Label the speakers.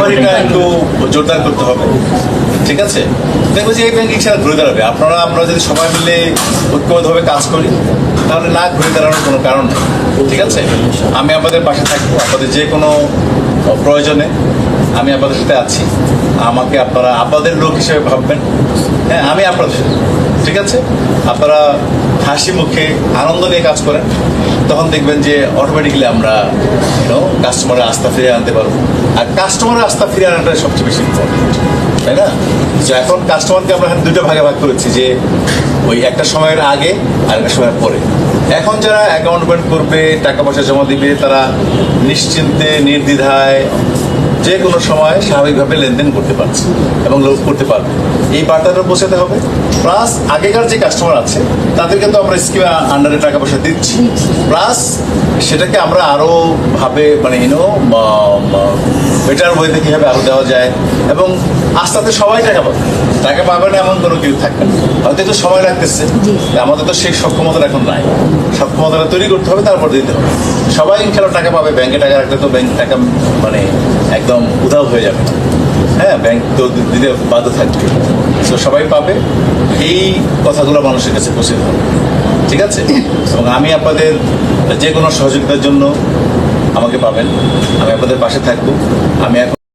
Speaker 1: প্রহরীটা একটু জোরদার করতে হবে, ঠিক আছে? দেখবো যে এই ব্যাংক ইচ্ছা ঘুরে দাঁড়াবে। আমরা যদি সবাই মিলে ঐক্যবদ্ধভাবে কাজ করি তাহলে না ঘুরে দাঁড়ানোর কোনো কারণ নেই, ঠিক আছে? আমি আপনাদের পাশে থাকবো, আপনাদের যে কোনো প্রয়োজনে আমি আপনাদের সাথে আছি। আমাকে আপনারা আপনাদের লোক হিসেবে ভাববেন, হ্যাঁ আমি আপনাদের সাথে, ঠিক আছে? আপনারা হাসি মুখে আনন্দ নিয়ে কাজ করেন, তখন দেখবেন যে অটোমেটিকলি আমরা কাস্টমারের আস্থা ফিরিয়ে আনতে পারবো। আর কাস্টমারের আস্থা ফিরিয়ে আনাটা সবচেয়ে বেশি ইম্পর্টেন্ট, তাই না? তো এখন কাস্টমারকে আমরা এখানে দুটো ভাগে ভাগ করেছি, যে ওই একটা সময়ের আগে আর একটা সময়ের পরে। এখন যারা অ্যাকাউন্ট ওপেন করবে, টাকা পয়সা জমা দিবে, তারা নিশ্চিন্তে নির্দ্বিধায় যে কোনো সময় স্বাভাবিকভাবে লেনদেন করতে পারছে এবং লোক করতে পারবে, এই বার্তাটা পৌঁছাতে হবে। প্লাস আগেকার যে কাস্টমার আছে তাদেরকে তো আমরা স্কিমে আন্ডারে টাকা পয়সা দিচ্ছি, প্লাস সেটাকে আমরা আরও ভাবে মানে বেটার ওয়েতে কীভাবে আরও দেওয়া যায়, এবং আস্তে আস্তে সবাই টাকা পাবে না এমন কোনো কিছু থাকবে না। হয়তো একটু সময় লাগতেছে, আমাদের তো সেই সক্ষমতা এখন নাই। সক্ষমতাটা তৈরি করতে হবে, তারপর দিতে হবে। সবাই ইনশাল্লাহ টাকা পাবে। ব্যাংকে টাকা রাখলে তো ব্যাংক টাকা মানে একদম উধাও হয়ে যাবে, হ্যাঁ, ব্যাংক তো দিতে বাধ্য থাকবে। তো সবাই পাবে, এই কথাগুলো মানুষের কাছে পৌঁছে দেবে, ঠিক আছে? এবং আমি আপনাদের যে কোনো সহযোগিতার জন্য আমাকে পাবেন, আমি আপনাদের পাশে থাকবো। আমি এখন